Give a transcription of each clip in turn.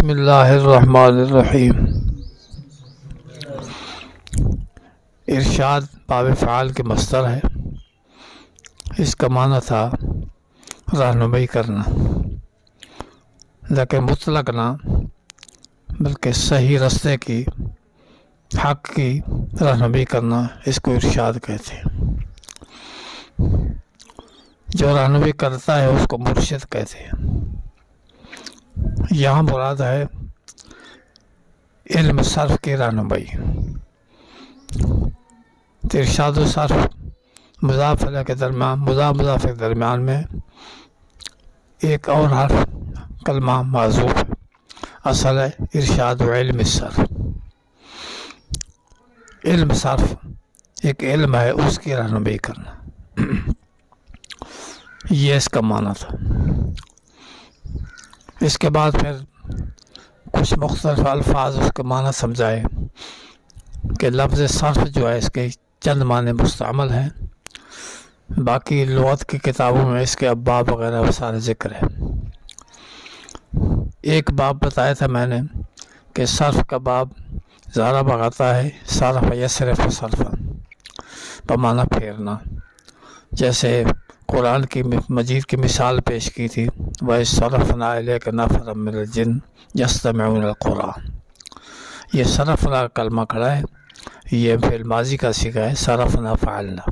بسم اللہ الرحمن الرحیم۔ ارشاد باب فعال کے مصدر ہے، اس کا معنی تھا رہنمائی کرنا، لیکن مطلق نہ بلکہ صحیح راستے کی، حق کی رہنمائی کرنا، اس کو ارشاد کہتے ہیں۔ جو رہنمائی کرتا ہے اس کو مرشد کہتے ہیں۔ یہاں مراد ہے علم صرف کی رہنمائی۔ ارشاد و صرف مضاف الیہ کے درمیان، مضاف کے درمیان میں ایک اور حرف کلمہ معذوف ہے، اصل ہے ارشاد و علم صرف۔ علم صرف ایک علم ہے، اس کی رہنمائی کرنا، یہ اس کا معنی تھا۔ اس کے بعد پھر کچھ مختلف الفاظ اس کے معنی سمجھائے کہ لفظ صرف جو ہے اس کے چند معنی مستعمل ہیں، باقی لغت کی کتابوں میں اس کے ابواب وغیرہ وہ سارے ذکر ہے۔ ایک باب بتایا تھا میں نے کہ صرف کا باب ضرب آتا ہے، صرف یصرف صرفا بمعنی پھیرنا، جیسے قرآن کی مجید کی مثال پیش کی تھی، وَإِذْ صَرَفْنَا إِلَيْكَ نَفَرًا مِنَ الْجِنِّ يَسْتَمِعُونَ الْقُرْآنَ۔ یہ صرفنا کا کلمہ کھڑا ہے، یہ فعل ماضی کا صیغہ ہے، صرفنا فعلنا۔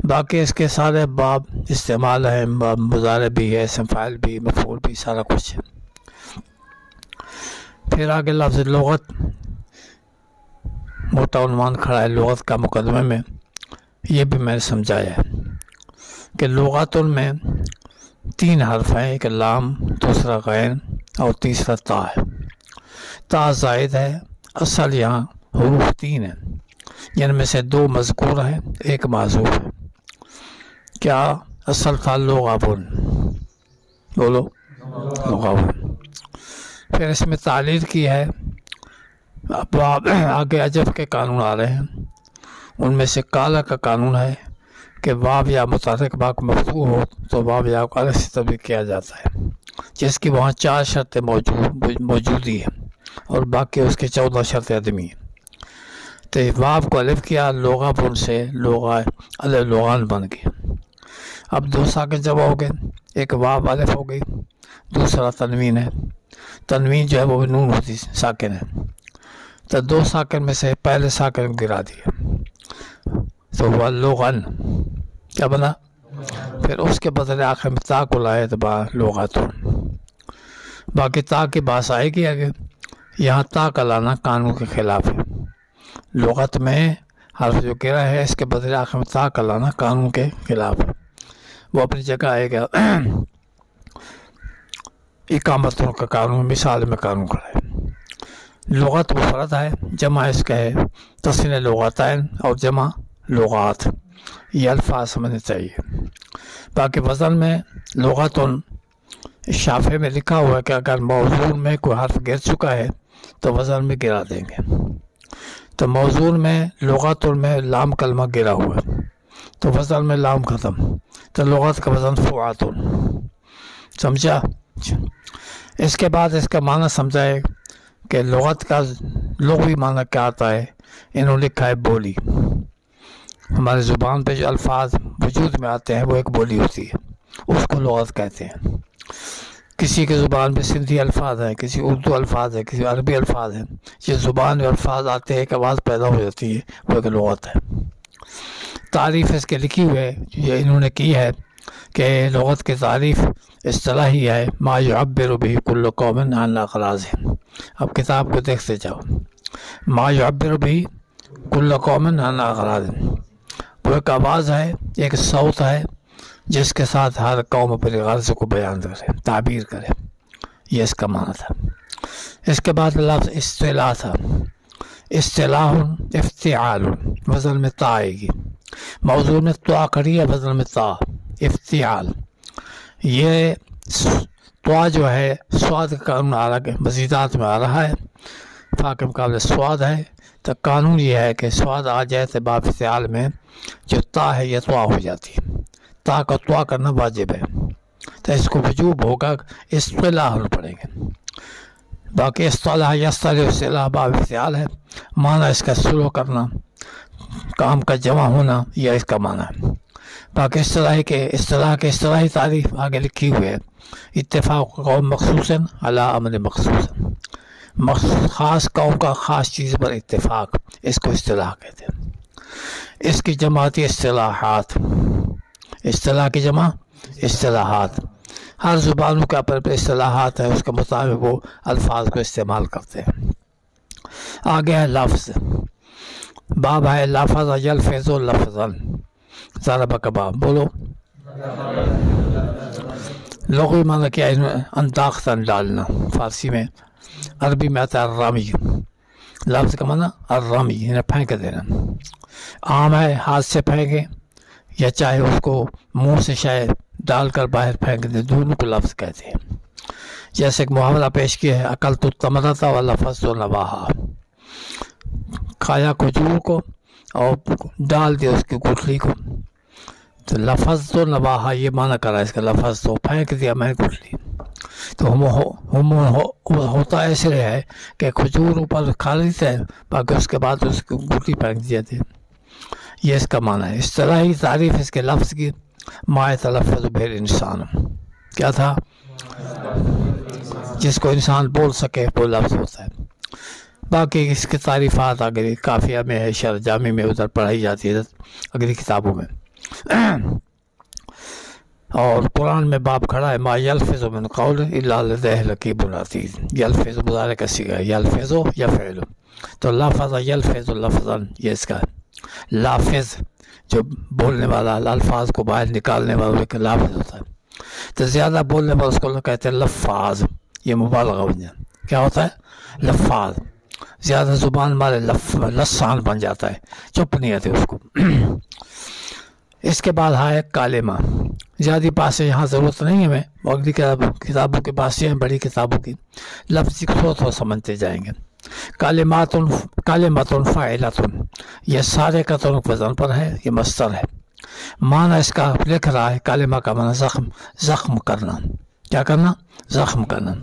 باقی اس کے سارے باب استعمال ہیں، مضارع بھی ہے، اسم فاعل بھی، مفعول بھی، سارا کچھ ہے۔ پھر آگے لفظ لغت موٹا عنوان کھڑا ہے لغت کا مقدمے میں، یہ بھی میں نے سمجھایا ہے کہ لغات میں 3 حرف ہیں، ایک لام، دوسرا غین اور تیسرا تا ہے۔ تا زائد ہے، اصل یہاں حروف 3 ہیں، جن میں سے 2 مذکور ہیں، ایک معذوف ہے۔ کیا اصل تھا؟ لغابن، بولو لغابن۔ پھر اس میں تعلیل کی ہے، اب آگے عجب کے قانون آ رہے ہیں، ان میں سے کالا کا قانون ہے کہ واو یا متحرک با مفتوح ہو تو واو یا کو الگ سے تبدیل کیا جاتا ہے، جس کی وہاں 4 شرطیں موجودی ہیں اور باقی اس کے 14 شرطیں عدمی ہیں۔ تو واو کو الف کیا، لغا بن سے لغا الف لغان بن گئے۔ اب 2 ساکن جمع ہو گئے، ایک واو الف ہو گئی، دوسرا تنوین ہے، تنوین جو ہے وہ نون ہوتی ساکن ہے، تو 2 ساکن میں سے پہلے ساکن کو گرا دیا تو وہ لغن کیا بنا، پھر اس کے بدلے آخر میں تا کو لائے تو لغاتون۔ باقی تا کی باس آئے گی آگے، یہاں تا کا لانا قانون کے خلاف ہے۔ لغت میں حرف جو گرا ہے اس کے بدلے آخر میں تا کا لانا قانون کے خلاف ہے، وہ اپنی جگہ آئے گا۔ اقامتوں کا قانون مثال میں قانون کھڑا ہے۔ لغت مفرد ہے، جمع اس کا ہے تسنیہ لغتین اور جمع لغات، یہ الفاظ سمجھنے چاہیے۔ باقی وزن میں لغتن شافع میں لکھا ہوا ہے کہ اگر موضوع میں کوئی حرف گر چکا ہے تو وزن میں گرا دیں گے، تو موضوع میں لغتن میں لام کلمہ گرا ہوا ہے تو وزن میں لام ختم، تو لغت کا وزن فعاتن، سمجھا؟ اس کے بعد اس کا معنی سمجھائے کہ لغت کا لغوی معنی کیا آتا ہے۔ انہوں نے لکھا ہے بولی، ہماری زبان پہ جو الفاظ وجود میں آتے ہیں وہ ایک بولی ہوتی ہے، اس کو لغت کہتے ہیں۔ کسی کے زبان پہ سندھی الفاظ ہیں، کسی اردو الفاظ ہیں، کسی عربی الفاظ ہیں، یہ زبان میں الفاظ آتے ہیں، ایک آواز پیدا ہو جاتی ہے، وہ ایک لغت ہے۔ تعریف اس کے لکھی ہوئے یہ انہوں نے کی ہے کہ لغت کی تعریف اصطلاحی ہے، ما یعبر به کل قوم عن اغراضهم۔ اب کتاب کو دیکھتے جاؤ، ما یعبر به کل قوم عن اغراضهم، وہ ایک آواز ہے، ایک صوت ہے جس کے ساتھ ہر قوم اپنے غرض کو بیان کرے، تعبیر کرے، یہ اس کا معنی تھا۔ اس کے بعد لفظ اصطلاح تھا، اصطلاح افتعال، وزن میں تا آئے گی، موضوع میں تو کھڑی ہے، وزن میں تا، افتعال۔ یہ تو جو ہے سواد کا قانون آ رہا ہے، مزیدات میں آ رہا ہے، فا کے مقابلے سواد ہے، تو قانون یہ ہے کہ سواد آ جائے تو باب افتعال میں جو تا ہے یہ تو ہو جاتی ہے، تا کا تو کرنا واجب ہے، تو اس کو وجوب ہوگا اصطلاح پڑھیں گے. باقی اصطلاح یصطلح اصطلاح باب افتعال ہے، معنی اس کا شروع کرنا، کام کا جمع ہونا، یہ اس کا معنی ہے. باقی اصطلاح کے اصطلاحی تعریف آگے لکھی ہوئی ہے. اتفاق قوم مخصوصاً علی امر مخصوص، خاص قوم کا خاص چیز پر اتفاق، اس کو اصطلاح کہتے ہیں. اس کی جماعتی اصطلاحات، اصطلاح کی جمع اصطلاحات، ہر زبانوں کے اپنے اصطلاحات ہیں، اس کے مطابق وہ الفاظ کو استعمال کرتے ہیں. آگے ہے لفظ، باب ہے لفظ یلفظ لفظا، ضرب کا باب، بولو. لغوی معنی کیا ہے؟ انداختن ڈالنا، فارسی میں، عربی میں آتا ہے الرمی. لفظ کا معنی الرمی، یعنی پھینک دینا. عام ہے ہاتھ سے پھینکیں یا چاہے اس کو منہ سے شاید ڈال کر باہر پھینک دیں، دونوں کو لفظ کہتے ہیں. جیسے ایک محاورہ پیش کیا ہے، اکلت التمرۃ ولفظت نواہا، کھایا کھجور کو اور ڈال دیا اس کی گٹھلی کو. تو لفظ تو نواہا یہ معنی کرا اس کا، لفظ تو پھینک دیا میں نے گٹھلی. تو ہم ہوتا ایسے ہے کہ کھجور اوپر کھا لیتے ہیں، باقی اس کے بعد اس کی گٹھلی پھینک دی جاتی ہے. یہ اس کا معنی ہے. اصطلاحی تعریف اس کے لفظ کی، ما یتلفظ بہ انسان، کیا تھا؟ جس کو انسان بول سکے وہ لفظ ہوتا ہے. باقی اس کی تعریفات اگلی کافیہ میں ہے، شرح جامی میں ادھر پڑھائی جاتی ہے اگلی کتابوں میں. اور قرآن میں باب کھڑا ہے، ما یلفظ من قول الا لدیہ رقیب عتید. یلفظ مضارع کا صیغہ ہے، یلفظ یفعل، تو لفظ یلفظ لفظا یہ اس کا لافظ، جو بولنے والا الفاظ کو باہر نکالنے والا ایک لافظ ہوتا ہے. تو زیادہ بولنے والا اس کو کہتے ہیں لفاظ، یہ مبالغہ بن جاتا ہے. کیا ہوتا ہے؟ لفاظ. زیادہ زبان مارے لسان بن جاتا ہے، چپ نہیں آتے اس کو. اس کے بعد ہے کالمہ. زیادہ پاس یہاں ضرورت نہیں ہے، ہمیں اگلی کتابوں کے پاس ہیں، بڑی کتابوں کی لفظ کو سمجھتے جائیں گے. کالمۃ فاعلۃ، یہ سارے کا تعلق وزن پر ہے، یہ مصدر ہے. معنی اس کا لکھ رہا ہے، کالمہ کا معنی زخم کرنا. کیا کرنا؟ زخم کرنا.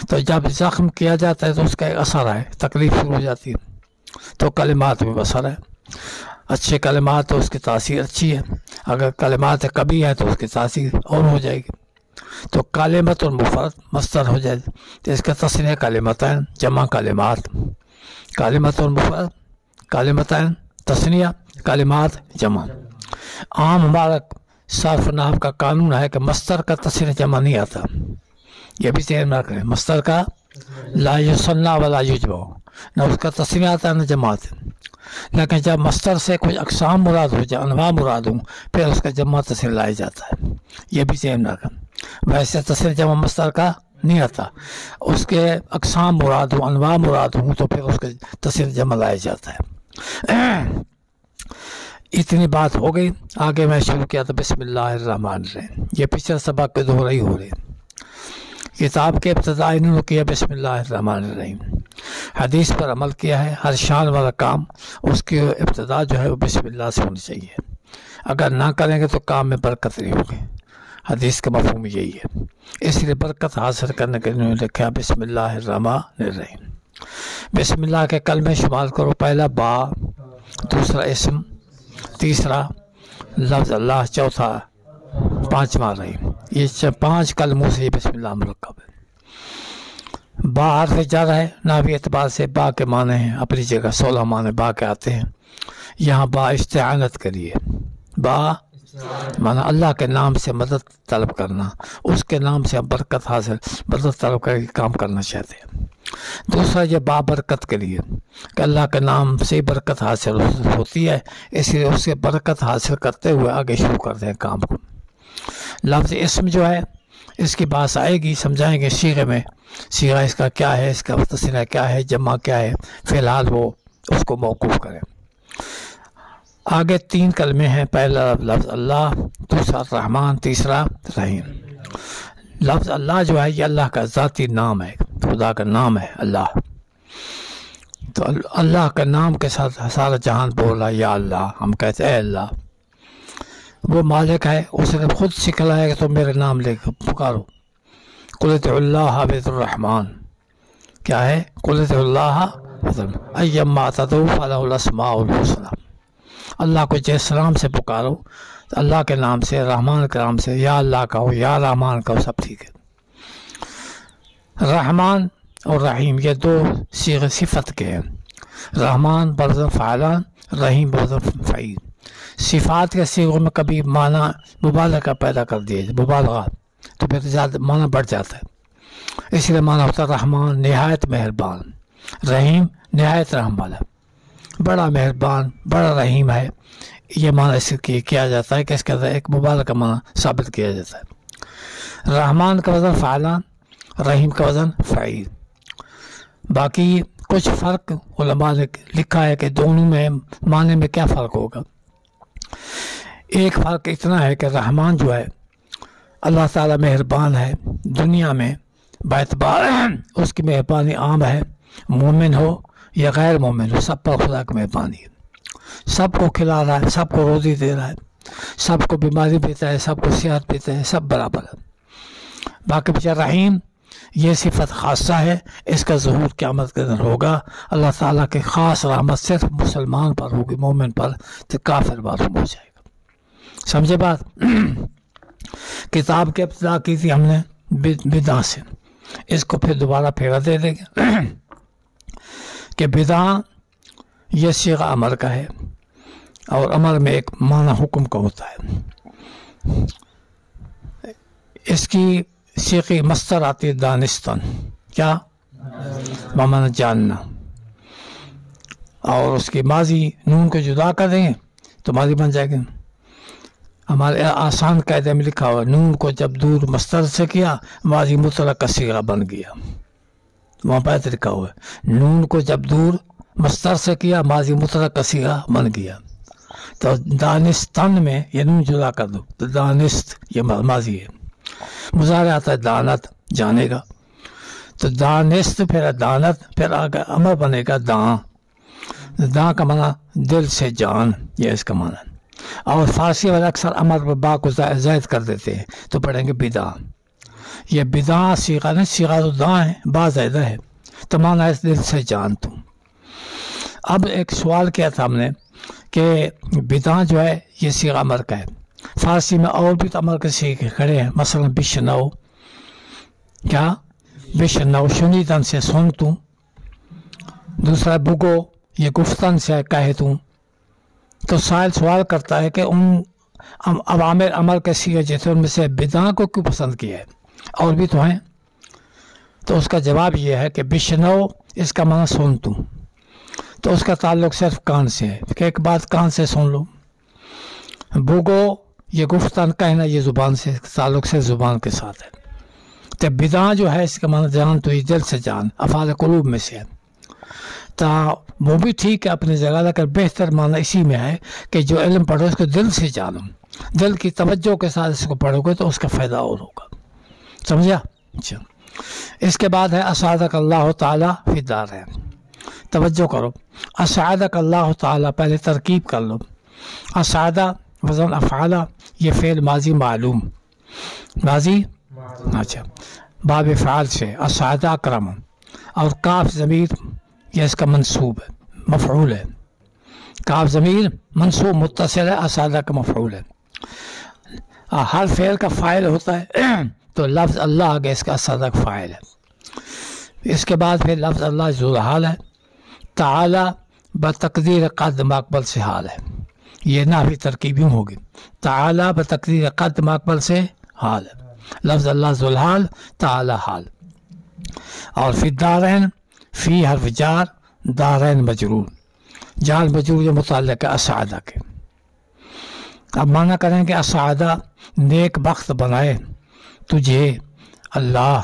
تو جب زخم کیا جاتا ہے تو اس کا ایک اثر ہے، تکلیف شروع ہو جاتی ہے. تو کلمات میں اثر ہے. اچھے کلمات تو اس کی تاثیر اچھی ہے، اگر کلمات کبھی ہے تو اس کی تاثیر اور ہو جائے گی. تو کالمۃ المفرد مصدر ہو جائے گی، تو اس کا تصنیہ کلمتین، جمع کلمات. کالمۃ المفرد، کلمتین تصنیہ، کلمات جمع. عام ہمارا صرف نحو کا قانون ہے کہ مصدر کا تصنیہ جمع نہیں آتا. یہ بھی ذہن میں رکھیں، مصدر کا لا یصنع ولا یجمع، نہ اس کا تصنیہ آتا ہے نہ جمع آتا ہے. لیکن جب مصدر سے کچھ اقسام مراد ہو جائے، انواع مراد ہوں، پھر اس کا جمع تصنیہ لایا جاتا ہے. یہ بھی ذہن میں رکھیں. ویسے تصنیہ جمع مصدر کا نہیں آتا، اس کے اقسام مراد ہوں، انواع مراد ہوں، تو پھر اس کا تصنیہ جمع لایا جاتا ہے. اتنی بات ہو گئی. آگے میں شروع کیا تھا بسم اللہ الرحمن الرحیم. یہ پچھلے سبق کے دہرائی ہو رہی. کتاب کے ابتدا انہوں نے کیا بسم اللہ الرحمن الرحیم. حدیث پر عمل کیا ہے، ہر شان والا کام اس کی ابتدا جو ہے وہ بسم اللہ سے ہونی چاہیے. اگر نہ کریں گے تو کام میں برکت نہیں ہوگی. حدیث کا مفہوم یہی ہے. اس لیے برکت حاصل کرنے کے لیے انہوں نے لکھا بسم اللہ الرحمن الرحیم. بسم اللہ کے کلمے شمار کرو. پہلا با، دوسرا اسم، تیسرا لفظ اللہ، چوتھا پانچواں رحیم. یہ 5 کلموں سے بسم اللہ مرکب ہے. با حرف جر ہے، نحوی اعتبار سے با کے معنی ہیں اپنی جگہ 16 معنی با کے آتے ہیں. یہاں با استعانت کے لیے، با معنی اللہ کے نام سے مدد طلب کرنا، اس کے نام سے ہم برکت حاصل، مدد طلب کر کے کام کرنا چاہتے ہیں. دوسرا یہ با برکت کے لیے کہ اللہ کے نام سے برکت حاصل ہوتی ہے، اس لیے اس سے برکت حاصل کرتے ہوئے آگے شروع کرتے ہیں کام کو. لفظ اسم جو ہے اس کی بات آئے گی، سمجھائیں گے صیغے میں، صیغہ اس کا کیا ہے، اس کا تصنیہ کیا ہے، جمع کیا ہے. فی الحال وہ اس کو موقوف کریں. آگے 3 کلمے ہیں. پہلا لفظ اللہ، دوسرا رحمان، تیسرا رحیم. لفظ اللہ جو ہے یہ اللہ کا ذاتی نام ہے، خدا کا نام ہے اللہ. تو اللہ کا نام کے ساتھ سارا جہان بول رہا ہے یا اللہ. ہم کہتے ہیں اے اللہ. وہ مالک ہے، اس نے خود سکھلایا کہ تم میرے نام لے کر پکارو. قل ادعوا اللہ عبد الرحمن، کیا ہے؟ قل ادعوا اللہ ایما تدعوا فلہ الاسماء الحسنی. اللہ کو جس نام سے پکارو، اللہ کے نام سے، رحمان کے نام سے، یا اللہ کہو یا رحمان کہو، سب ٹھیک ہے. رحمان اور رحیم یہ دو صیغے صفت کے ہیں. رحمان بوزن فعلان، رحیم بوزن فعیل. صفات کے صیغوں میں کبھی معنی مبالغہ پیدا کر دیے، مبالغہ، تو پھر زیادہ معنی بڑھ جاتا ہے. اس لیے معنی ہوتا ہے رحمان نہایت مہربان، رحیم نہایت رحم والا، بڑا مہربان بڑا رحیم ہے. یہ معنی اس کے کیا جاتا ہے کہ اس کے اندر ایک مبالغہ کا معنی ثابت کیا جاتا ہے. رحمان کا وزن فعلان، رحیم کا وزن فعیل. باقی کچھ فرق علماء نے لکھا ہے کہ دونوں میں معنی میں کیا فرق ہوگا. ایک فرق اتنا ہے کہ رحمان جو ہے اللہ تعالیٰ مہربان ہے دنیا میں، باعتبار اس کی مہربانی عام ہے، مومن ہو یا غیر مومن ہو، سب پر خدا کی مہربانی ہے. سب کو کھلا رہا ہے، سب کو روزی دے رہا ہے، سب کو بیماری دیتا ہے، سب کو صحت دیتا ہے، سب برابر ہے. باقی بچہ رحیم یہ صفت خاصہ ہے، اس کا ظہور قیامت کے دن ہوگا. اللہ تعالیٰ کی خاص رحمت صرف مسلمان پر ہوگی، مومن پر تو کافر معلوم ہو جائے گا. سمجھے بات؟ کتاب کی ابتدا کی تھی ہم نے بدعہ سے، اس کو پھر دوبارہ پھیرا دے دیں گے کہ بدعہ یہ صیغہ امر کا ہے، اور امر میں ایک معنی حکم کا ہوتا ہے. اس کی صیغہ مصدر آتی ہے دانستان، کیا معنی جاننا، اور اس کی ماضی نون کو جدا کر دیں تو ماضی بن جائے گا. ہمارے آسان قاعدے میں لکھا ہوا نون کو جب دور مصدر سے کیا ماضی مطلق کا صیغہ بن گیا. وہاں پہ لکھا ہوا ہے نون کو جب دور مصدر سے کیا ماضی مطلق کا صیغہ بن گیا. تو دانستان میں یہ نون جدا کر دو تو دانست یہ ماضی ہے. مضارع آتا ہے دانت، جانے گا، تو دانست پھر دانت، پھر آگے امر بنے گا داں. داں کا معنی دل سے جان، یہ اس کا معنی ہے. اور فارسی والے اکثر امر پر با کو زائد کر دیتے ہیں تو پڑھیں گے بدعہ. یہ بدعہ صیغہ نہیں، صیغہ تو داں ہے، با زائدہ ہے، تو معنی ہے دل سے جان تو. اب ایک سوال کیا تھا ہم نے کہ بدعہ جو ہے یہ صیغہ امر کا ہے. فارسی میں اور بھی تو امر کے صیغے کھڑے ہیں، مثلا بشنو، کیا بشنو شنیدن سے سن تو. دوسرا بگو یہ گفتن سے کہے تو. تو سائل سوال کرتا ہے کہ ان عوامر عمل کے صیغے جیسے ان میں سے بدعہ کو کیوں پسند کیا ہے، اور بھی تو ہیں. تو اس کا جواب یہ ہے کہ بشنو اس کا معنی سن تو اس کا تعلق صرف کان سے ہے کہ ایک بات کان سے سن لو. بوگو یہ گفتن کہنا، یہ زبان سے تعلق سے زبان کے ساتھ ہے. تو بدعہ جو ہے اس کا معنی جان تو یہ دل سے جان، افعال قلوب میں سے ہے. تا وہ بھی ٹھیک ہے اپنی جگہ، لیکن بہتر معنی اسی میں ہے کہ جو علم پڑھو اس کو دل سے جانو، دل کی توجہ کے ساتھ اس کو پڑھو گے تو اس کا فائدہ اور ہوگا. سمجھا؟ اچھا، اس کے بعد ہے اسعدک اللہ تعالیٰ فی الدارین. توجہ کرو، اسعدک اللہ تعالیٰ پہلے ترکیب کر لو. اسعدہ وزن افعالہ، یہ فعل ماضی معلوم، ماضی اچھا باب فعال سے اسعدہ اکرم، اور کاف ضمیر یہ اس کا منصوب ہے، مفعول ہے. کاف ضمیر منصوب متصل ہے، اسعدہ کا مفعول ہے. ہر فعل کا فاعل ہوتا ہے تو لفظ اللہ آگے اس کا اسعدہ کا فاعل ہے. اس کے بعد پھر لفظ اللہ ذو الحال ہے. تعالی بتقدیر قد مقبل سے حال ہے، یہ نحوی ترکیب یوں ہوگی. تعالی بتقدیر قد مقبل سے حال ہے، لفظ اللہ ذو الحال، تعالی حال. اور فی الدارین، فی حرف جار، دارین مجرور، جار مجرور یہ متعلق ہے اسعدہ کے. اب معنی کریں کہ اسعدہ نیک بخت بنائے تجھے اللہ،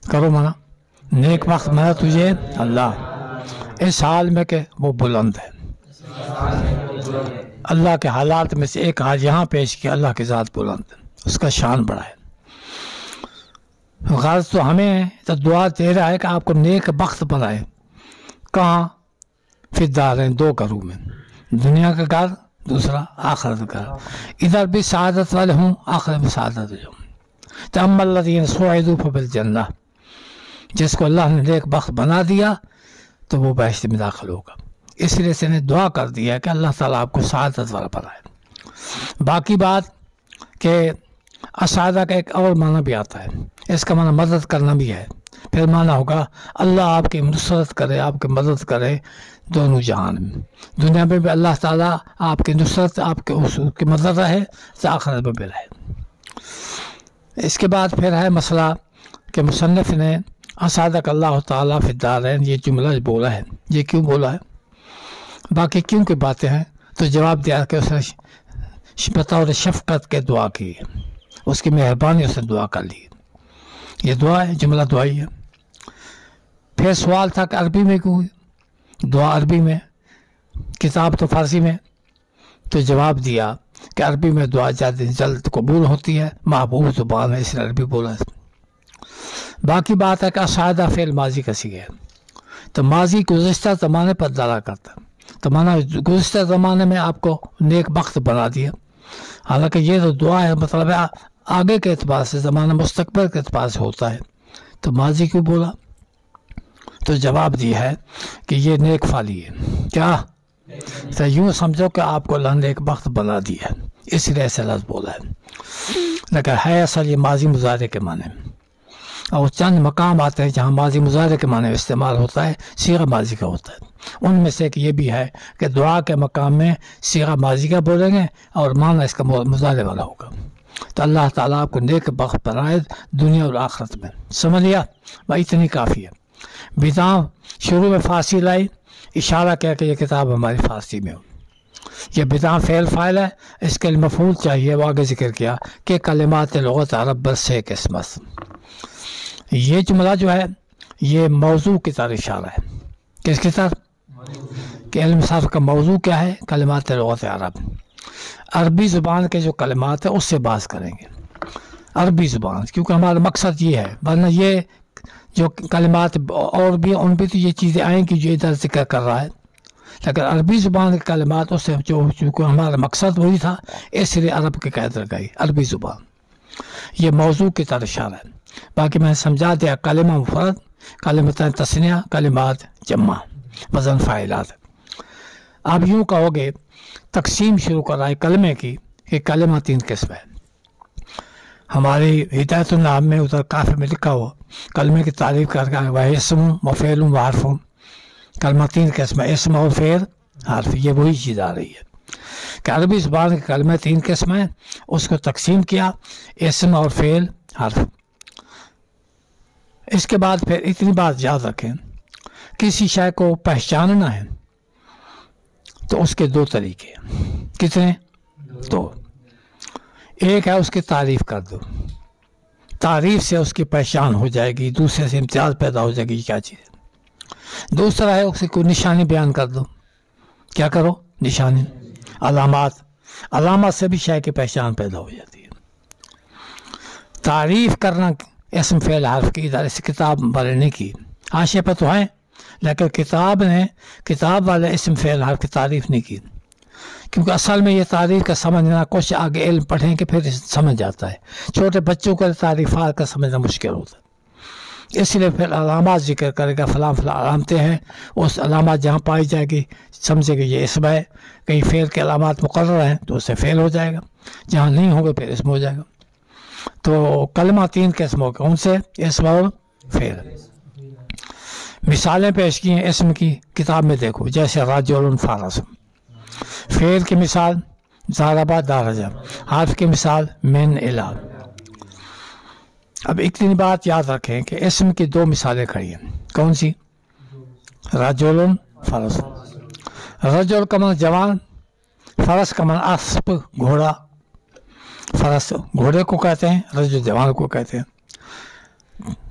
کرو معنی نیک بخت بنائے تجھے اللہ، اس حال میں کہ وہ بلند ہے. اللہ کے حالات میں سے ایک حال یہاں پیش کیا، اللہ کی ذات بلند ہے، اس کا شان بڑا ہے. غرض تو ہمیں تو دعا دے رہا ہے کہ آپ کو نیک بخت بنائے. کہاں؟ فی الدارین، دو گھروں میں، دنیا کا گھر، دوسرا آخرت کا، ادھر بھی سعادت والے ہوں آخرت بھی سعادت والے ہوں۔ تأمل الذین سعدوا فبالجنہ، جس کو اللہ نے نیک بخت بنا دیا تو وہ بہشت میں داخل ہوگا۔ اس لیے سے نے دعا کر دیا کہ اللہ تعالیٰ آپ کو سعادت والا بنائے۔ باقی بات کہ اسعادہ کا ایک اور معنی بھی آتا ہے، اس کا معنی مدد کرنا بھی ہے، پھر معنی ہوگا اللہ آپ کی نصرت کرے، آپ کی مدد کرے دونوں جہان میں، دنیا میں بھی اللہ تعالیٰ آپ کی نصرت، آپ کے اس کی مدد رہے تو آخرت میں بھی رہے۔ اس کے بعد پھر ہے مسئلہ کہ مصنف نے اسعدک اللہ تعالیٰ فی الدارین یہ جملہ بولا ہے، یہ کیوں بولا ہے؟ باقی کیوں کی باتیں ہیں تو جواب دیا کہ اس نے بطور شفقت کے دعا کی ہے، اس کی مہربانی اس نے دعا کر لی، یہ دعا ہے، جملہ دعائی ہے۔ پھر سوال تھا کہ عربی میں کیوں دعا عربی میں، کتاب تو فارسی میں، تو جواب دیا کہ عربی میں دعا جلد قبول ہوتی ہے، محبوب زبان ہے، اس نے عربی بولا ہے۔ باقی بات ہے کہ اسعدہ فعل ماضی کا صیغہ ہے، تو ماضی گزشتہ زمانے پر دلالت کرتا ہے، تو مانا گزشتہ زمانے میں آپ کو نیک بخت بنا دیا، حالانکہ یہ تو دعا ہے، مطلب ہے آگے کے اعتبار سے، زمانہ مستقبل کے اعتبار سے ہوتا ہے، تو ماضی کیوں بولا؟ تو جواب دیا ہے کہ یہ نیک فعلی ہے، کیا تو یوں سمجھو کہ آپ کو اللہ نے ایک بخت بنا دیا ہے، اس لیے ایسا لفظ بولا ہے، لیکن ہے اصل یہ ماضی مضارع کے معنی میں، اور چند مقام آتے ہیں جہاں ماضی مضارع کے معنی استعمال ہوتا ہے، صیغہ ماضی کا ہوتا ہے، ان میں سے ایک یہ بھی ہے کہ دعا کے مقام میں صیغہ ماضی کا بولیں گے اور معنی اس کا مضارع والا ہوگا، تو اللہ تعالیٰ آپ کو نیک بخت بنائے دنیا اور آخرت میں۔ سمجھ لیا بھائی، اتنی کافی ہے۔ بدعاں شروع میں فارسی لائی، اشارہ کیا کہ یہ کتاب ہماری فارسی میں ہو، یہ بدعاں فعل فاعل ہے، اس کے لیے مفعول چاہیے، وہ آگے ذکر کیا کہ کلمات لغت عرب بس سے قسمت، یہ جملہ جو ہے یہ موضوع کی طرف اشارہ ہے، کس کی طرف؟ کہ علم صرف کا موضوع کیا ہے؟ کلمات لغت عرب، عربی زبان کے جو کلمات ہیں اس سے بحث کریں گے، عربی زبان، کیونکہ ہمارا مقصد یہ ہے، ورنہ یہ جو کلمات اور بھی ان بھی تو یہ چیزیں آئیں گی جو ادھر ذکر کر رہا ہے، لیکن عربی زبان کے کلمات اس سے جو چونکہ ہمارا مقصد وہی تھا، اس لیے عرب کی قید لگائی، عربی زبان، یہ موضوع کی طرف اشارہ ہے۔ باقی میں نے سمجھا دیا، کلمہ مفرد، کلمتان تثنیہ، کلمات جمع، وزن فاعلات۔ اب یوں کہو گے تقسیم شروع کر رہا ہے کلمے کی کہ کلمہ 3 قسم ہے، ہماری ہدایت النام میں ادھر کافی میں لکھا ہوا کلمے کی تعریف کر کے وہ اسم و فعل و حرف، کلمہ 3 قسم ہے، اسم اور فعل حرف، یہ وہی چیز آ رہی ہے کہ عربی زبان کے کلمہ 3 قسم ہیں، اس کو تقسیم کیا اسم اور فعل حرف۔ اس کے بعد پھر اتنی بات یاد رکھیں، کسی شے کو پہچاننا ہے تو اس کے 2 طریقے، کتنے؟ 2۔ ایک ہے اس کی تعریف کر دو، تعریف سے اس کی پہچان ہو جائے گی، دوسرے سے امتیاز پیدا ہو جائے گی کیا چیز ہے۔ دوسرا ہے اس کی کوئی نشانی بیان کر دو، کیا کرو؟ نشانی، علامات، علامات سے بھی شے کی پہچان پیدا ہو جاتی ہے۔ تعریف کرنا اسم فعل حرف کی ادھر اس کتاب والے نے کی، حاشیے پہ تو ہیں، لیکن کتاب والے اسم فعل حرف کی تعریف نہیں کی، کیونکہ اصل میں یہ تعریف کا سمجھنا کچھ آگے علم پڑھیں کہ پھر سمجھ جاتا ہے، چھوٹے بچوں کا تعریفات کا سمجھنا مشکل ہوتا ہے، اس لیے پھر علامات ذکر کرے گا، فلاں فلاں علامتیں ہیں، اس علامات جہاں پائی جائے گی سمجھے گا یہ اسم ہے، کہیں فعل کے علامات مقرر ہیں تو اس سے فعل ہو جائے گا، جہاں نہیں ہوگا پھر اسم ہو جائے گا۔ تو کلمہ 3 قسموں کے، ان سے اسم اور فعل۔ مثالیں پیش کی ہیں اسم کی، کتاب میں دیکھو، جیسے رجل فرس، فعل کی مثال ضرب درج، حرف کی مثال من الی۔ اب اتنی بات یاد رکھیں کہ اسم کی 2 مثالیں کھڑی ہیں، کون سی؟ رجل فرس، رجل کا معنی جوان، فرس کا معنی اسب گھوڑا، فرس گھوڑے کو کہتے ہیں، رجل جوان کو کہتے ہیں۔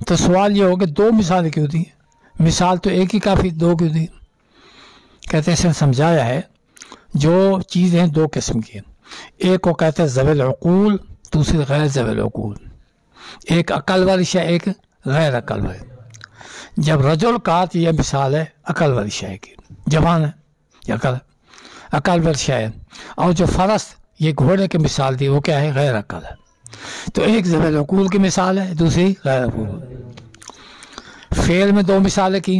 تو سوال یہ ہوگا 2 مثالیں کیوں دی؟ مثال تو ایک ہی کافی، 2 کیوں دی؟ کہتے ہیں اس نے سمجھایا ہے جو چیزیں 2 قسم کی ہیں، ایک کو کہتے ہیں ذوی العقول، دوسری غیر ذوی العقول، ایک عقل والی شے، ایک غیر عقل والی۔ جب رجل کہا تو یہ مثال ہے عقل والی شے کی، جوان ہے یا عقل ہے، عقل ورش ہے. اور جو فرس یہ گھوڑے کی مثال دی وہ کیا ہے؟ غیر عقل ہے. تو ایک ذوی العقول کی مثال ہے، دوسری غیر عقول. فعل میں دو مثالیں کی،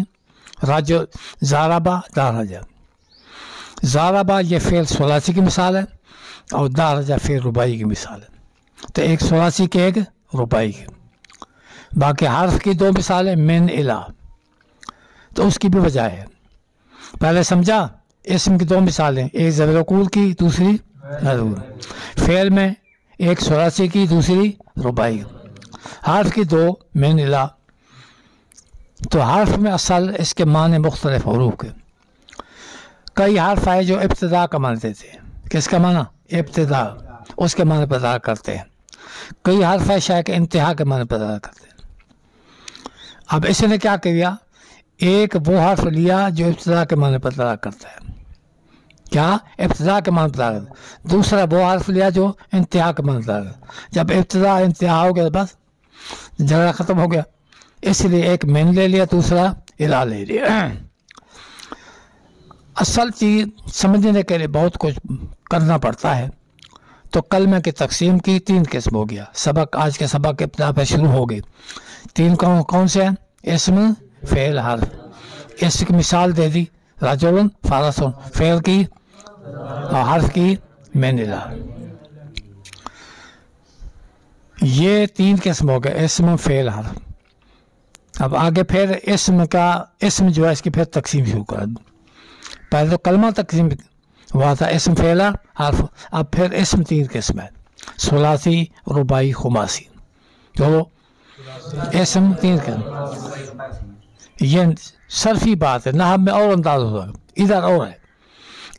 راجو زارابا دارجا. زارابا یہ فعل ثلاثی کی مثال ہے اور دارجا فعل رباعی کی مثال ہے. تو ایک ثلاثی کے ایک رباعی کی. باقی حرف کی دو مثالیں من الہ، تو اس کی بھی وجہ ہے. پہلے سمجھا اسم کی دو مثالیں، ایک ذوی العقول کی دوسری غیر عقول. فعل میں ایک ثلاثی کی دوسری رباعی. حرف کی دو من الہ. تو حرف میں اصل اس کے معنی مختلف حروف کے. کئی حرف آئے جو ابتدا کا معنی دیتے ہیں. کس کا معنی؟ ابتدا، اس کے معنی پیدا کرتے ہیں. کئی حرف ہے شاید انتہا کے معنی پیدا کرتے ہیں. اب اس نے کیا کیا؟ ایک وہ حرف لیا جو ابتدا کے معنی پیدا کرتا ہے. کیا؟ ابتدا کے معنی پیدا کرتا ہے. دوسرا وہ حرف لیا جو انتہا کے معنی پیدا کرتا ہے. جب ابتدا انتہا ہو گیا بس جھگڑا ختم ہو گیا. اس لیے ایک من لے لیا، دوسرا الہ لے لیا. اصل چیز سمجھنے کے لیے بہت کچھ کرنا پڑتا ہے. تو کلمے کی تقسیم کی، تین قسم ہو گیا. سبق آج کے سبق ابتدا پہ شروع ہو گئی. تین کون سے ہیں؟ اسم، فعل، حرف. اس کی مثال دے دی، رجل، فرس. فعل کی اور حرف کی من الہ. یہ تین قسم ہو گئے، اسم، فعل، حرف. اب آگے پھر اسم جو ہے اس کی پھر تقسیم شروع کر. پہلے تو کلمہ تقسیم ہوا تھا، اسم، فعل، حرف. اب پھر اسم تین قسم ہے، ثلاثی، رباعی، خماسی. تو اسم تین قسم. یہ صرفی بات ہے، نحو میں اور انداز ہوگا، ادھر اور ہے.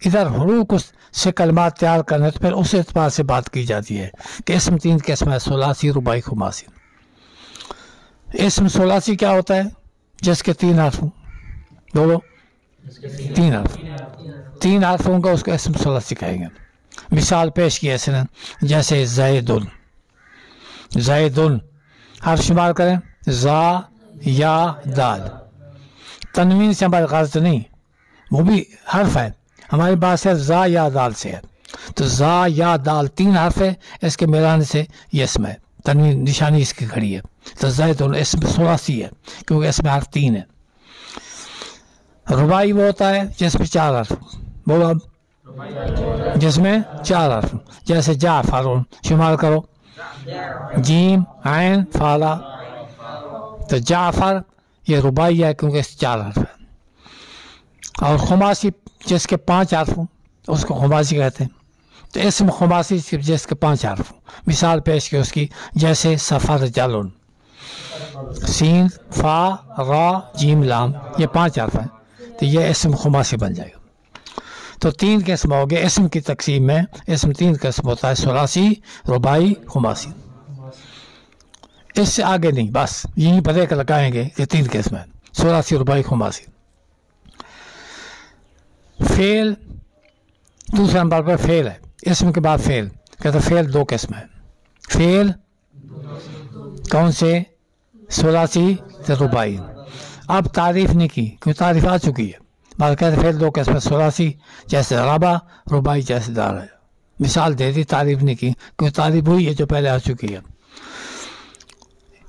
ادھر حروف سے کلمات تیار کرنے تو پھر اس اعتبار سے بات کی جاتی ہے کہ اسم تین قسم ہے، ثلاثی، رباعی، خماسی. اسم ثلاثی کیا ہوتا ہے؟ جس کے تین حرف ہوں. بولو، تین حرف. تین حرف ہوں گا اس کو اسم ثلاثی کہیں گے. مثال پیش کی اس نے، جیسے زیدن. زیدن حرف شمار کریں، زا، یا، دال. تنوین سے ہماری غرض نہیں، وہ بھی حرف ہے. ہماری بات صرف زا یا دال سے ہے. تو زا یا دال تین حرف ہے، اس کے ملانے سے یہ اسم ہے. تنوین نشانی اس کی کھڑی ہے. تو زیدن اسم ثلاثی ہے کیونکہ اس میں حرف تین ہے. رباعی وہ ہوتا ہے جس میں چار حرف. بولو اب، جس میں چار حرف. جیسے جعفر، شمار کرو، جیم، عین، فالا. تو جعفر یہ رباعی ہے کیونکہ اس چار حرف ہے. اور خماسی جس کے پانچ حرف ہوں اس کو خماسی کہتے ہیں. تو اسم خماسی جس کے پانچ حرف ہوں. مثال پیش کی اس کی، جیسے سفر جلن. سین، فا، را، جیم، لام، یہ پانچ حرف ہیں. تو یہ اسم خماسی بن جائے گا. تو تین قسم ہو گئے اسم کی تقسیم میں. اسم تین قسم ہوتا ہے، ثلاثی، رباعی، خماسی. اس سے آگے نہیں، بس یہیں بریک لگائیں گے کہ تین قسم ہیں، ثلاثی، رباعی، خماسی. فعل دوسرے نمبر پر فعل ہے. اسم کے بعد فعل. کہتے فعل دو قسم ہے. فعل کون سے؟ ثلاثی، رباعی. اب تعریف نہیں کی کیونکہ تعریف آ چکی ہے. بات کہتے فعل دو قسم، ثلاثی جیسے ربا، رباعی جیسے دار ہے. مثال دے دی، تعریف نہیں کی کیونکہ تعریف ہوئی ہے جو پہلے آ چکی ہے.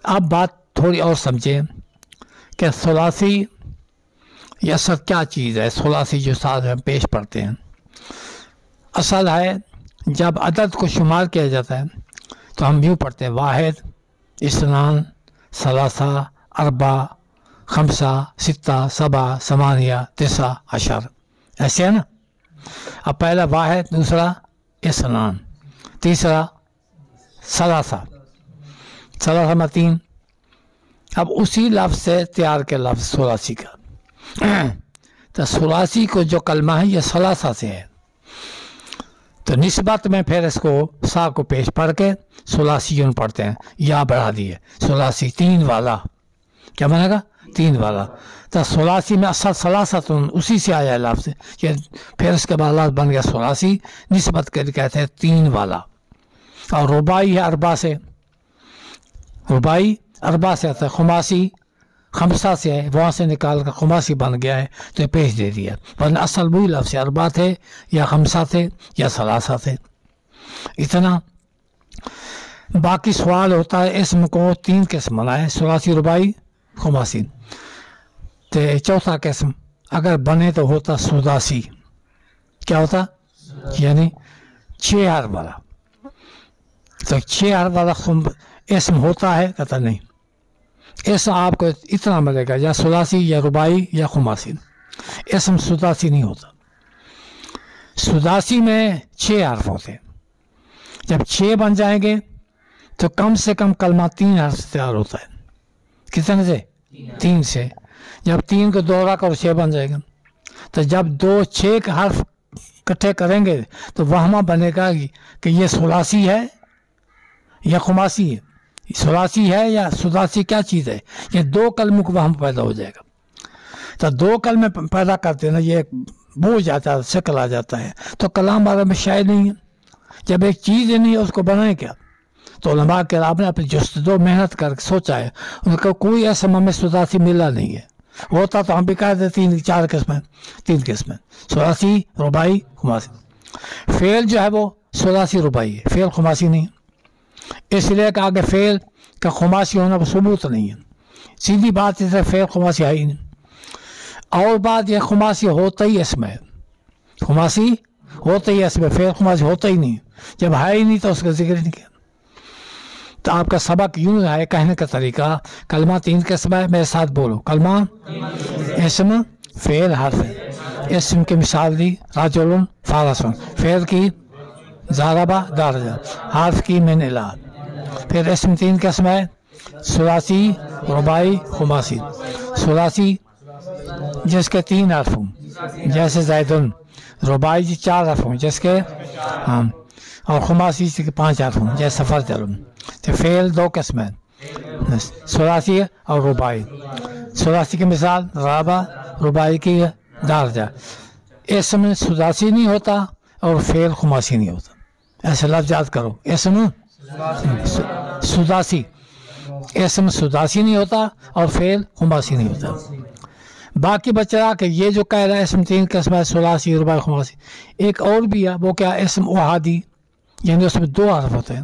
اب بات تھوڑی اور سمجھیں کہ ثلاثی یہ اصل کیا چیز ہے. ثلاثی جو ساتھ ہم پیش پڑھتے ہیں، اصل ہے جب عدد کو شمار کیا جاتا ہے تو ہم یوں پڑھتے ہیں، واحد، اثنان، ثلاثہ، اربع، خمسہ، ستہ، سبع، ثمانیہ، تسعہ، عشر. ایسے ہے نا. اب پہلا واحد، دوسرا اثنان، تیسرا ثلاثہ. ثلاثہ میں تین. اب اسی لفظ سے تیار کے لفظ ثلاثی کا. تو ثلاثی کو جو کلمہ ہے یہ ثلاثہ سے ہے. تو نسبت میں پھر اس کو سا کو پیش پڑھ کے ثلاثیون پڑھتے ہیں. یا بڑھا دیے ثلاثی، تین والا. کیا بنے گا؟ تین والا. تو ثلاثی میں اصل ثلاثتن اسی سے آیا ہے لفظ. یہ پھر اس کے بعد لفظ بن گیا ثلاثی، نسبت کر کہتے ہیں تین والا. اور رباعی ہے اربع سے. رباعی اربع سے آتا ہے. خماسی خمسہ سے ہے، وہاں سے نکال کر خماسی بن گیا ہے تو یہ پیش دے دیا، ورنہ اصل وہی لفظ ہے، اربع تھے یا خمسہ تھے یا ثلاثہ تھے. اتنا. باقی سوال ہوتا ہے اسم کو 3 قسم بنائے، ثلاثی، رباعی، خماسی. تو چوتھا قسم اگر بنے تو ہوتا سداسی. کیا ہوتا؟ یعنی 6 حرف والا. تو 6 حرف والا اسم ہوتا ہے؟ کہتا نہیں. اسم آپ کو اتنا ملے گا، یا ثلاثی یا رباعی یا خماسی. اسم سداسی نہیں ہوتا. سداسی میں 6 حرف ہوتے. جب 6 بن جائیں گے تو کم سے کم کلمہ 3 حرف سے تیار ہوتا ہے. کتنے سے؟ 3 سے. جب 3 کو دوہرا کرو 6 بن جائے گا. تو جب 6 حرف اکٹھے کریں گے تو وہمہ بنے گا کہ یہ ثلاثی ہے یا خماسی ہے، ثلاثی ہے یا سداسی، کیا چیز ہے. یہ 2 کلموں کو وہم پیدا ہو جائے گا. تو 2 کلمے پیدا کرتے نا، یہ بوجھ آتا ہے، شکل آ جاتا ہے. تو کلام بارے میں شاید نہیں ہے. جب ایک چیز ہی نہیں ہے اس کو بنائیں کیا؟ تو علماء کے آپ نے اپنی جستجو محنت کر کے سوچا ہے، ان کا کوئی ایسا ہمیں سداسی ملا نہیں ہے. ہوتا تو ہم بھی کہہ دیتے 4 قسمیں، 3 قسمیں، ثلاثی، رباعی، خماسی. فعل جو ہے وہ ثلاثی رباعی ہے، فعل خماسی نہیں ہے. اس لیے کہ آگے فعل کا خماسی ہونا ثبوت نہیں ہے. سیدھی بات ہے، فعل خماسی ہے ہی نہیں. اور بات یہ خماسی ہوتا ہی اس میں، خماسی ہوتا ہی اس میں، فعل خماسی ہوتا ہی نہیں. جب ہے ہی نہیں تو اس کا ذکر نہیں کیا. تو آپ کا سبق یوں ہے کہنے کا طریقہ، کلمہ 3 قسم ہے، میرے ساتھ بولو. کلمہ اسم، فعل، حرف. اسم کی مثال دی رجل فارس، فعل کی ضربہ درجہ، حرف کی من الہ. پھر اسم 3 قسم ہے، ثلاثی، رباعی، خماسی. ثلاثی جس کے 3 حرف ہوں جیسے زیدن، رباعی 4 حرف ہوں جس کے اور خماسی جس کے 5 حرف ہوں جیسے سفر چلوں. تو فعل 2 قسم ہے، ثلاثی اور رباعی. ثلاثی کی مثال ضربہ، رباعی کی درجہ. اسم سداسی نہیں ہوتا اور فعل خماسی نہیں ہوتا. ایسے لفظ یاد کرو، اسم سداسی، اسم سداسی نہیں ہوتا اور فعل خماسی نہیں ہوتا. باقی بچہ کہ یہ جو کہہ رہا ہے اسم 3 قسم ہے، ثلاثی، رباعی، خماسی. ایک اور بھی ہے، وہ کیا؟ اسم احادی، یعنی اس میں 2 حرف ہوتے ہیں،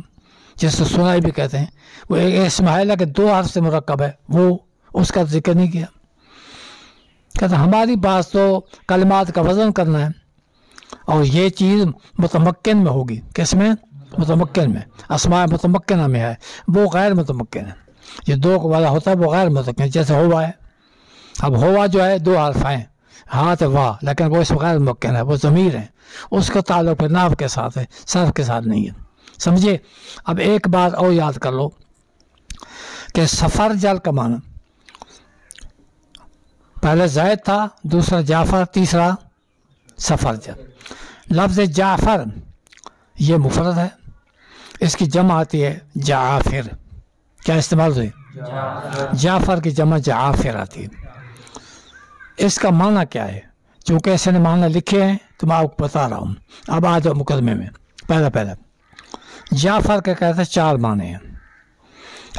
جس کو سنائی بھی کہتے ہیں. وہ ایک اسم ہے لیکن 2 حرف سے مرکب ہے، وہ اس کا ذکر نہیں کیا. کہتے ہماری بات تو کلمات کا وزن کرنا ہے، اور یہ چیز متمکن میں ہوگی. کس میں؟ متمکن میں. اسماء متمکنہ میں ہے، وہ غیر متمکن ہے. یہ 2 والا ہوتا ہے وہ غیر متمکن، جیسے ہوا ہے. اب ہوا جو ہے 2 حرف ہیں، ہاتھ واہ، لیکن وہ اس غیر ممکن ہے، وہ ضمیر ہے، اس کا تعلق ہے ناف کے ساتھ ہے، صرف کے ساتھ نہیں ہے. سمجھے؟ اب ایک بات اور یاد کر لو کہ سفر جل کا معنی پہلے زید تھا، دوسرا جعفر، تیسرا سفر جل. لفظ جعفر یہ مفرد ہے، اس کی جمع آتی ہے جعافر. کیا استعمال ہوئی؟ جعفر کی جمع جعافر آتی ہے. اس کا معنی کیا ہے؟ چونکہ ایسے نے معنی لکھے ہیں تو میں آپ کو بتا رہا ہوں. اب آ جاؤ مقدمے میں. پہلا جعفر کے کہتے ہیں 4 معنی ہیں.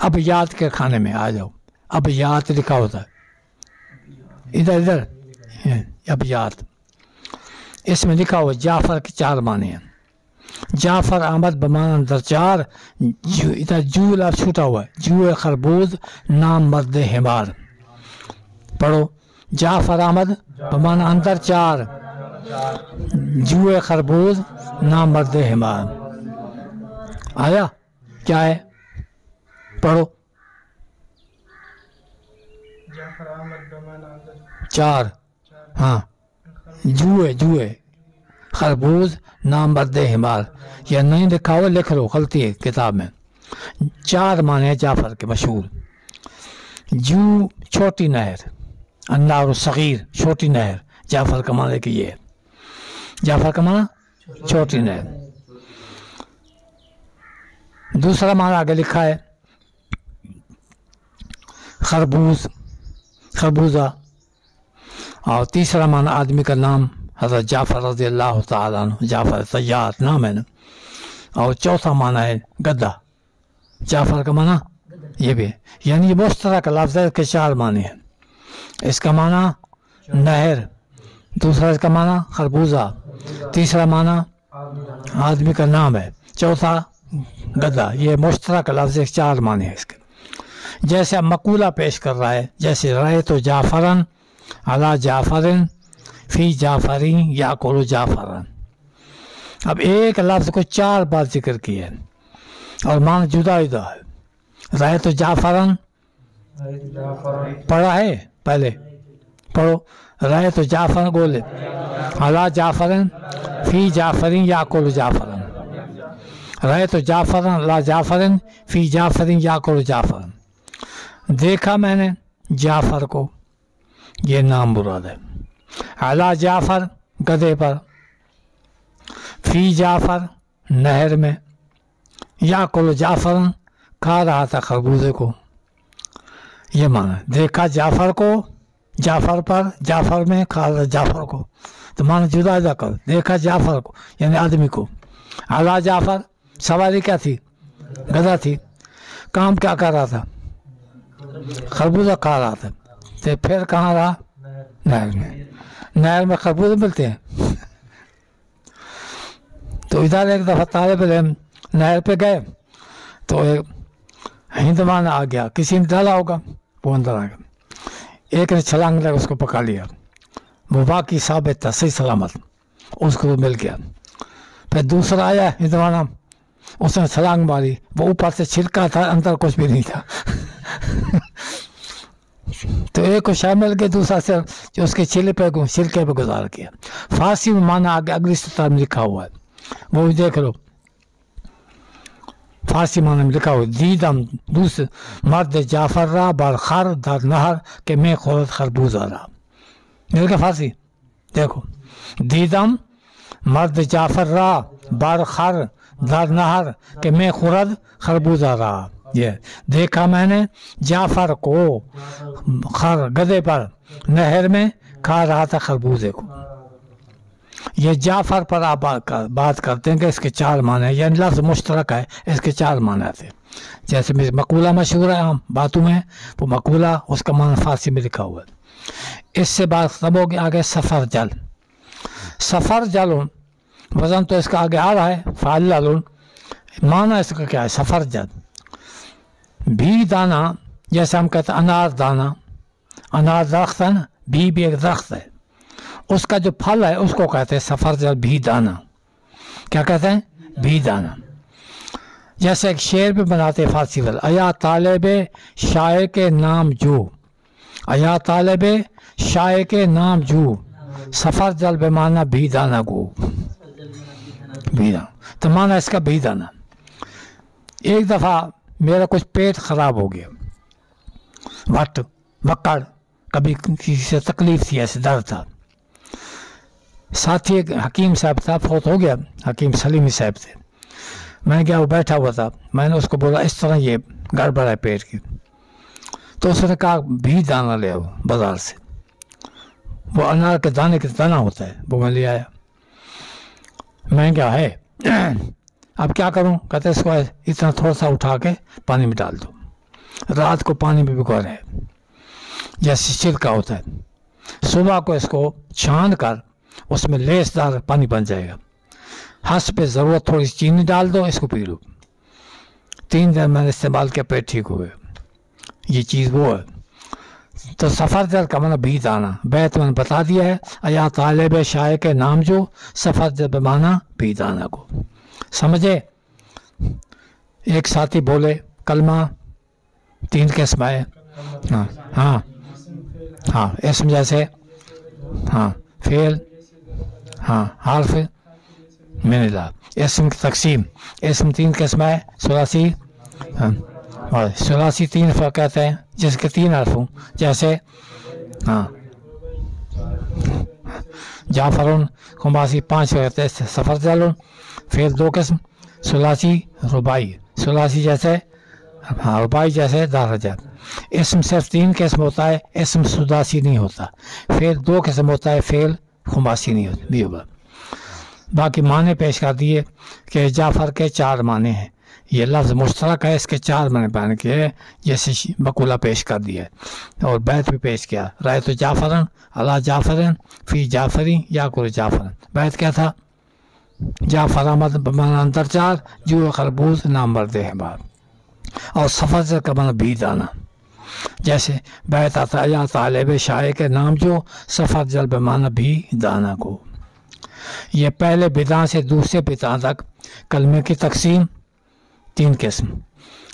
اب یاد کے کھانے میں آ جاؤ. اب یاد لکھا ہوتا ہے ادھر اب یاد، اس میں لکھا ہوا جعفر کے 4 معنی ہیں. جعفر آمد بمانا در 4، ادھر جو لفظ چھوٹا ہوا ہے، جو خربوز نام مرد حمار. پڑھو، جعفر آمد بمانا اندر 4، جو خربوز نام مرد حمار. آیا کیا ہے؟ پڑھو. 4 ہاں، جو خربوز نام مرد حمار. یا نہیں لکھا ہوا لکھ لو، غلطی ہے کتاب میں. 4 معنی ہے جعفر کے مشہور. جو چھوٹی نہر، النار الصغیر چھوٹی نہر. جعفر کا معنی کہ یہ ہے، جعفر کا معنی چھوٹی نہر. دوسرا معنی آگے لکھا ہے خربوز، خربوزہ. اور تیسرا معنی آدمی کا نام حضرت جعفر رضی اللہ تعالیٰ عنہ، جعفر طیار نام ہے نا. اور چوتھا معنی ہے گدھا. جعفر کا معنی یہ بھی ہے، یعنی یہ مشترک لفظ ہے کہ 4 معنی ہیں. اس کا معنی نہر، دوسرا اس کا معنی خربوزہ، تیسرا معنی آدمی کا نام ہے، چوتھا گدھا۔ یہ مشترک لفظ 4 معنی ہے اس کے۔ جیسے اب مقولہ پیش کر رہا ہے، جیسے رأیت جعفرن علی جعفرن فی جعفرین یاکل جعفرن۔ اب ایک لفظ کو 4 بار ذکر کیا ہے اور معنی جدا جدا ہے۔ رأیت جعفرن پڑھا ہے، پہلے پڑھو، رأیت جعفرن بولے علی جعفرن فی جعفرین یاکل جعفرن، رأیت جعفرن علی جعفرن فی جعفرین یاکل جعفرن۔ دیکھا میں نے جعفر کو، یہ نام مراد ہے، علی جعفر گدھے پر، فی جعفر نہر میں، یاکل جعفر کھا رہا تھا خربوزے کو۔ یہ معنی دیکھا جعفر کو، جعفر پر، جعفر میں، کھا رہا جعفر کو، تو معنی جدا جدا کر، دیکھا جعفر کو یعنی آدمی کو، علی جعفر سواری کیا تھی؟ گدھا تھی، کام کیا کر رہا تھا؟ خربوزہ کھا رہا تھا۔ تو پھر کہاں رہا؟ نہر میں۔ نہر میں خربوزے ملتے ہیں۔ تو ادھر ایک دفعہ طالب علم نہر پہ گئے تو ایک ہندوان آ گیا، کسی نے ڈالا ہوگا، وہ اندر آ گیا، ایک نے چھلانگ لگا اس کو پکڑ لیا، وہ باقی ثابت تھا صحیح سلامت، اس کو مل گیا۔ پھر دوسرا آیا ہندوانہ، اس نے چھلانگ ماری، وہ اوپر سے چھلکا تھا، اندر کچھ بھی نہیں تھا۔ تو ایک کو شامل کے دوسرا سے جو اس کے چھلکے پہ گزار کیا۔ فارسی میں معنی آگے اگلی سطح میں لکھا ہوا ہے، وہ بھی دیکھ لو، فارسی معنی میں لکھا ہوا، دیدم دوسرے مرد جعفر را بر خر در نہر کہ میں خورد خربوزہ را۔ مل گیا فارسی؟ دیکھو، دیدم مرد جعفر را بر خر در نہر کہ میں خورد خربوزہ را۔ یہ دیکھا میں نے جعفر کو خر گدھے پر نہر میں کھا رہا تھا خربوزے کو۔ یہ جعفر پر آپ بات کرتے ہیں کہ اس کے 4 معنی ہیں، یعنی لفظ مشترک ہے، اس کے 4 معنی تھے۔ جیسے مقولہ مشہور ہے عام باتوں میں، وہ مقولہ اس کا معنی فارسی میں لکھا ہوا ہے۔ اس سے بات ختم ہوگی، آگے سفر جل۔ سفر جل وزن تو اس کا آگے آ رہا ہے، فعلل، معنی اس کا کیا ہے؟ سفر جل بھی دانا، جیسے ہم کہتے ہیں انار دانا، انار درخت ہے نا، بھی ایک درخت ہے، اس کا جو پھل ہے اس کو کہتے ہیں سفر جل بھی دانا۔ کیا کہتے ہیں؟ بھی دانا۔ جیسے ایک شعر بھی بناتے فارسی والے، ایا طالب شاعر کے نام جو، ایا طالب شاعر کے نام جو، سفر جل بے معنی بھی دانا گو، بھی دانا، تو معنی اس کا بھی دانا۔ ایک دفعہ میرا کچھ پیٹ خراب ہو گیا، وکڑ، کبھی کسی سے تکلیف تھی، ایسے درد تھا۔ ساتھی ایک حکیم صاحب تھا، فوت ہو گیا، حکیم سلیمی صاحب تھے۔ میں نے کیا، وہ بیٹھا ہوا تھا، میں نے اس کو بولا اس طرح یہ گڑبڑ ہے پیٹ کی، تو اس نے کہا بھی دانہ لے آؤ بازار سے، وہ انار کے دانے کا دانہ ہوتا ہے، وہ میں لے آیا۔ میں کیا ہے اب کیا کروں؟ کہتے اس کو اتنا تھوڑا سا اٹھا کے پانی میں ڈال دو، رات کو پانی میں بھگو رہے، جیسے چھلکا ہوتا ہے، صبح کو اس کو چھان کر اس میں لیس دار پانی بن جائے گا، حسب ضرورت تھوڑی سی چینی ڈال دو، اس کو پی لو۔ 3 دن میں نے استعمال کیا، پیٹ ٹھیک ہوئے۔ یہ چیز وہ ہے۔ تو سفر جل کا معنی بھی دانا، بیت میں نے بتا دیا ہے، ایا طالب شاعر کے نام جو، سفر جل بمانا بھی دانا کو۔ سمجھے؟ ایک ساتھی بولے کلمہ 3 قسم ہے، ہاں ہاں ہاں، اسم جیسے، ہاں فعل، ہاں حرف من اللہ۔ اسم کی تقسیم، اسم 3 قسم ہے، ثلاثی، اور ثلاثی 3 فرق کہتے ہیں جس کے 3 حرف ہوں، جیسے ہاں جعفرن، خماسی 5 فرق ہے، سفر جلن، فعل 2 قسم، ثلاثی رباعی، ثلاثی جیسے، ہاں رباعی جیسے دارجہ۔ اسم صرف 3 قسم ہوتا ہے، اسم سداسی نہیں ہوتا۔ فعل 2 قسم ہوتا ہے، فعل خماسی نہیں ہوگا۔ باقی معنی پیش کر دیے کہ جعفر کے 4 معنی ہیں، یہ لفظ مشترک ہے، اس کے 4 معنی بیان کیے، جیسے مقولہ پیش کر دیا اور بیت بھی پیش کیا، رأیت جعفرن علی جعفرن فی جعفری یاکل جعفرن۔ بیت کیا تھا؟ جعفر احمد بمعنی اندر 4، جو خربوز نامرد ہے بات، اور سفر کا معنی بھی دانا، جیسے بیت آتا یا طالب شاعر کے نام جو، سفر جل بمعنی بھی دانا کو۔ یہ پہلے بدعہ سے دوسرے بدعہ تک کلمے کی تقسیم 3 قسم،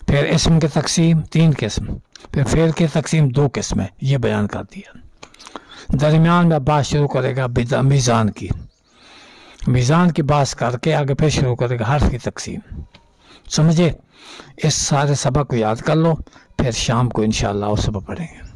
پھر اسم کی تقسیم 3 قسم، پھر فعل کی تقسیم 2 قسمیں، یہ بیان کر دیا۔ درمیان میں بات شروع کرے گا میزان کی، میزان کی بات کر کے آگے پھر شروع کرے گا حرف کی تقسیم۔ سمجھے؟ اس سارے سبق کو یاد کر لو، پھر شام کو انشاءاللہ وہ سبق پڑھیں گے۔